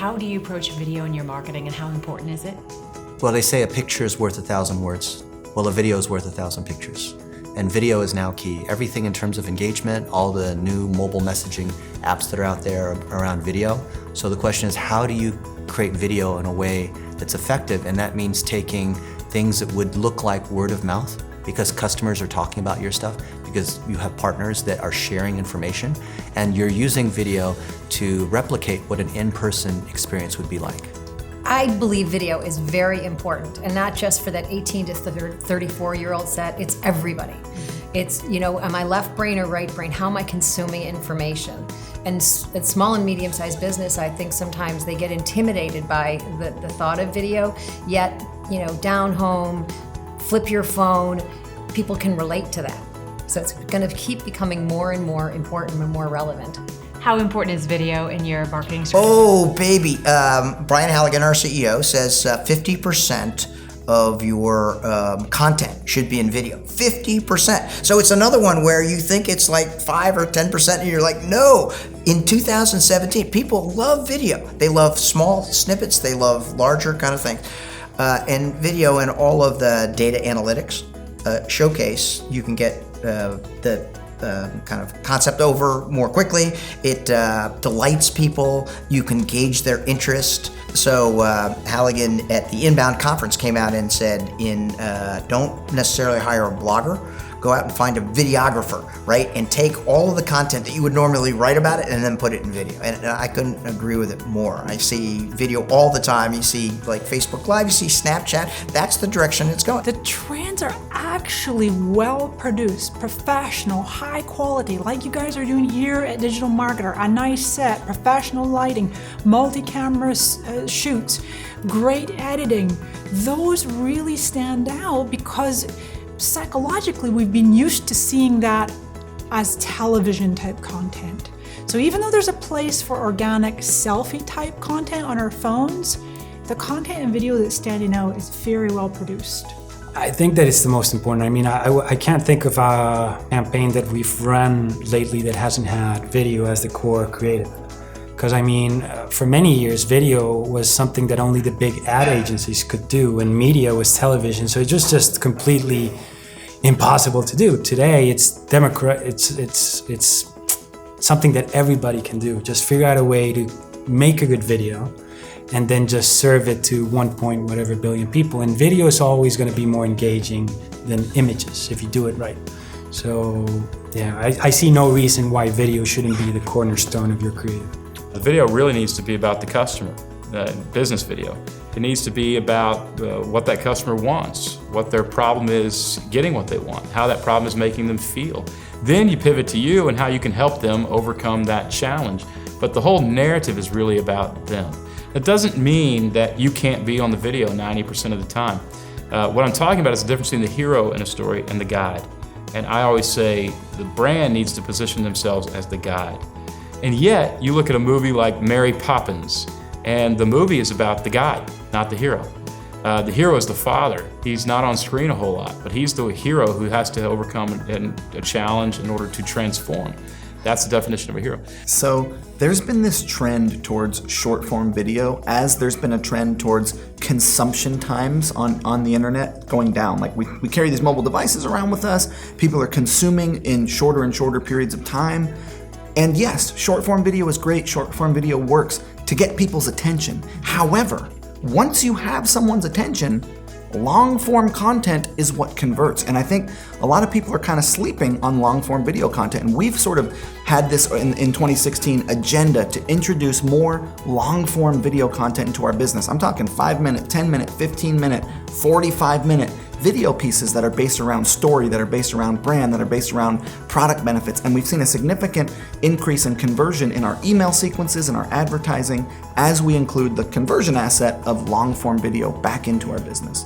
How do you approach video in your marketing, and how important is it? Well, they say a picture is worth 1,000 words. Well, a video is worth 1,000 pictures. And video is now key. Everything in terms of engagement, all the new mobile messaging apps that are out there around video. So the question is, how do you create video in a way that's effective? And that means taking things that would look like word of mouth, because customers are talking about your stuff, because you have partners that are sharing information, and you're using video to replicate what an in-person experience would be like. I believe video is very important, and not just for that 18 to 34-year-old set, it's everybody. It's, am I left brain or right brain? How am I consuming information? And in small and medium-sized business, I think sometimes they get intimidated by the thought of video, yet, down home, flip your phone, people can relate to that. So it's gonna keep becoming more and more important and more relevant. How important is video in your marketing strategy? Oh, baby. Brian Halligan, our CEO, says 50% of your content should be in video. 50%. So it's another one where you think it's like 5 or 10%, and you're like, no. In 2017, people love video. They love small snippets. They love larger kind of things. And video and all of the data analytics showcase, you can get the kind of concept over more quickly. It delights people. You can gauge their interest. So Halligan at the Inbound conference came out and said, don't necessarily hire a blogger. Go out and find a videographer, right? And take all of the content that you would normally write about it and then put it in video. And I couldn't agree with it more. I see video all the time. You see like Facebook Live, you see Snapchat. That's the direction it's going. The trends are actually well-produced, professional, high quality, like you guys are doing here at Digital Marketer. A nice set, professional lighting, multi-camera shoots, great editing. Those really stand out because psychologically, we've been used to seeing that as television type content. So even though there's a place for organic selfie type content on our phones, the content and video that's standing out is very well produced. I think that it's the most important. I mean, I can't think of a campaign that we've run lately that hasn't had video as the core creative. Because I mean, for many years, video was something that only the big ad agencies could do, and media was television. So it was just completely impossible to do. Today, it's something that everybody can do. Just figure out a way to make a good video, and then just serve it to 1 billion people. And video is always going to be more engaging than images if you do it right. So yeah, I see no reason why video shouldn't be the cornerstone of your creative. The video really needs to be about the customer, business video. It needs to be about what that customer wants, what their problem is getting what they want, how that problem is making them feel. Then you pivot to you and how you can help them overcome that challenge. But the whole narrative is really about them. It doesn't mean that you can't be on the video 90% of the time. What I'm talking about is the difference between the hero in a story and the guide. And I always say the brand needs to position themselves as the guide. And yet, you look at a movie like Mary Poppins, and the movie is about the guide, not the hero. The hero is the father. He's not on screen a whole lot, but he's the hero who has to overcome a challenge in order to transform. That's the definition of a hero. So there's been this trend towards short form video, as there's been a trend towards consumption times on the internet going down. Like we carry these mobile devices around with us. People are consuming in shorter and shorter periods of time. And yes, short form video is great. Short form video works to get people's attention. However, once you have someone's attention, long form content is what converts. And I think a lot of people are kind of sleeping on long form video content. And we've sort of had this in 2016 agenda to introduce more long form video content into our business. I'm talking 5-minute, 10-minute, 15-minute, 45-minute video pieces that are based around story, that are based around brand, that are based around product benefits. And we've seen a significant increase in conversion in our email sequences and our advertising as we include the conversion asset of long form video back into our business.